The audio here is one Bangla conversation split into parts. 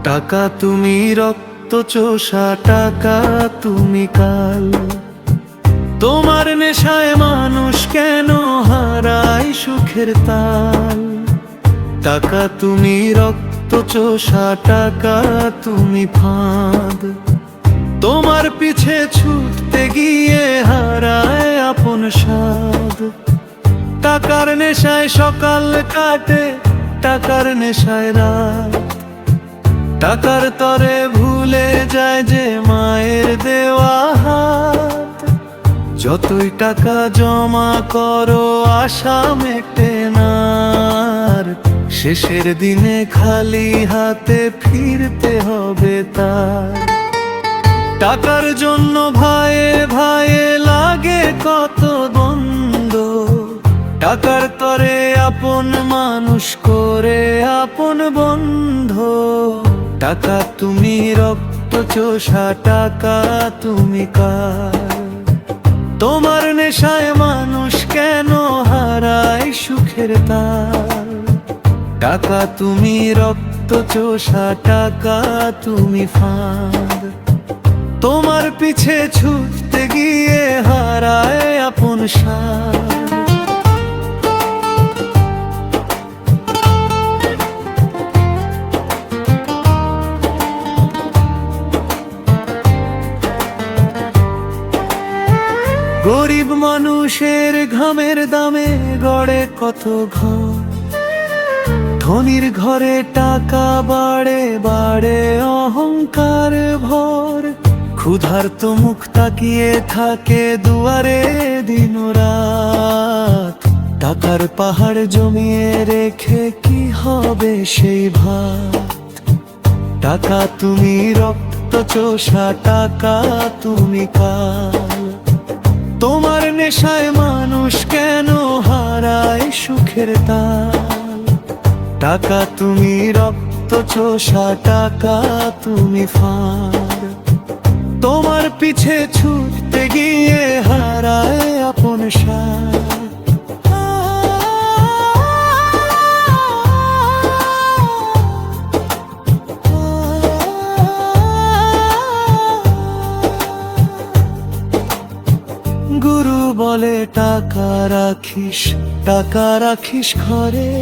টাকা তুমি রক্ত চোষা, টাকা তুমি কাল। তোমার নেশায় মানুষ কেন হারায় সুখের তাল। টাকা তুমি রক্ত চোষা, টাকা তুমি ফাঁদ। তোমার পিছে ছুটতে গিয়ে হারায় আপন স্বাদ। টাকার নেশায় সকাল কাটে, টাকার নেশায় রাত। টাকার তরে ভুলে যায় যে মায়ের দেওয়া হাত। যতই টাকা জমা করো আশা মেটে না, শেষের দিনে খালি হাতে ফিরতে হবে তার। টাকার জন্য ভাইয়ে ভাইয়ে লাগে কত দ্বন্দ্ব। টাকার তরে আপন মানুষ করে আপন বন্ধু। টাকা তুমি রক্ত চোষা, টাকা তুমি কার। তোমার নেশায় মানুষ কেন হারায় সুখের তাল। টাকা তুমি রক্ত চোষা, টাকা তুমি ফাঁদ। তোমার পিছে ছুটতে গিয়ে হারায় আপন স্বাদ। গরিব মানুষের ঘামের দামে গড়ে কত ঘর। ধনীর ঘরে টাকা বাড়ে বাড়ে অহংকার ভর। ক্ষুধার্ত মুখ তাকিয়ে থাকে দুয়ারে দিন রাত। টাকার পাহাড় জমিয়ে রেখে কি হবে সেই ভাত। টাকা তুমি রক্ত চোষা, টাকা তুমি কাল। তোমার নেশায় মানুষ কেন হারায় সুখের তাল। টাকা তুমি রক্ত চোষা, টাকা তুমি ফাঁদ। তোমার পিছে ছুটতে গিয়ে হারায় আপন স্বাদ। গুরু বলে টাকা রাখিস, টাকা রাখিস ঘরে।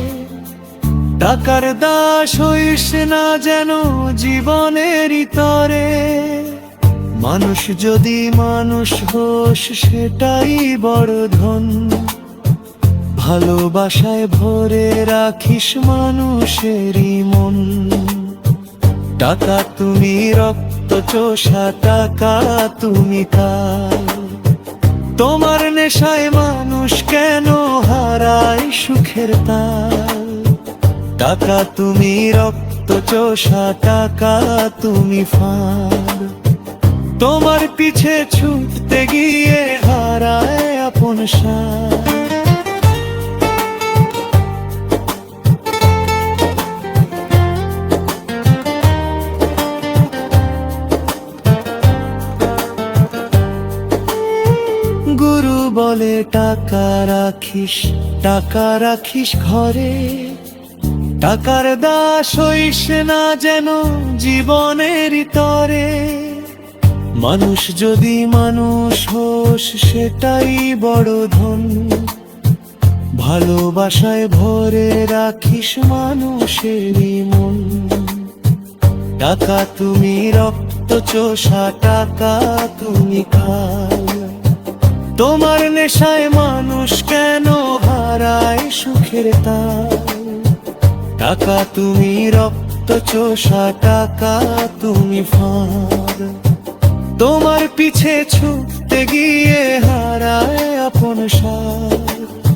টাকার দাস হইস না যেন জীবনের তরে। মানুষ যদি মানুষ হোস সেটাই বড় ধন। ভালোবাসায় ভরে রাখিস মানুষেরই মন। টাকা তুমি রক্ত চোষা, টাকা তুমি কাল। তোমার নেশায় মানুষ কেন হারায় সুখের তাল। টাকা তুমি রক্ত চোষা, টাকা তুমি ফাঁদ। তোমার পিছে ছুটতে গিয়ে হারায় আপন স্বাদ। গুরু বলে টাকা রাখিস, টাকা রাখিস ঘরে। টাকার দাস হইস না যেন জীবনের তরে। মানুষ যদি মানুষ হোস সেটাই বড় ধন। ভালোবাসায় ভরে রাখিস মানুষেরই মন। টাকা তুমি রক্ত চোষা, টাকা তুমি কাল। তোমার নেশায় মানুষ কেন হারায় সুখের তাল। টাকা তুমি রক্ত চোষা, টাকা তুমি ফাঁদ। তোমার পিছে ছুটতে গিয়ে হারায় আপন স্বাদ।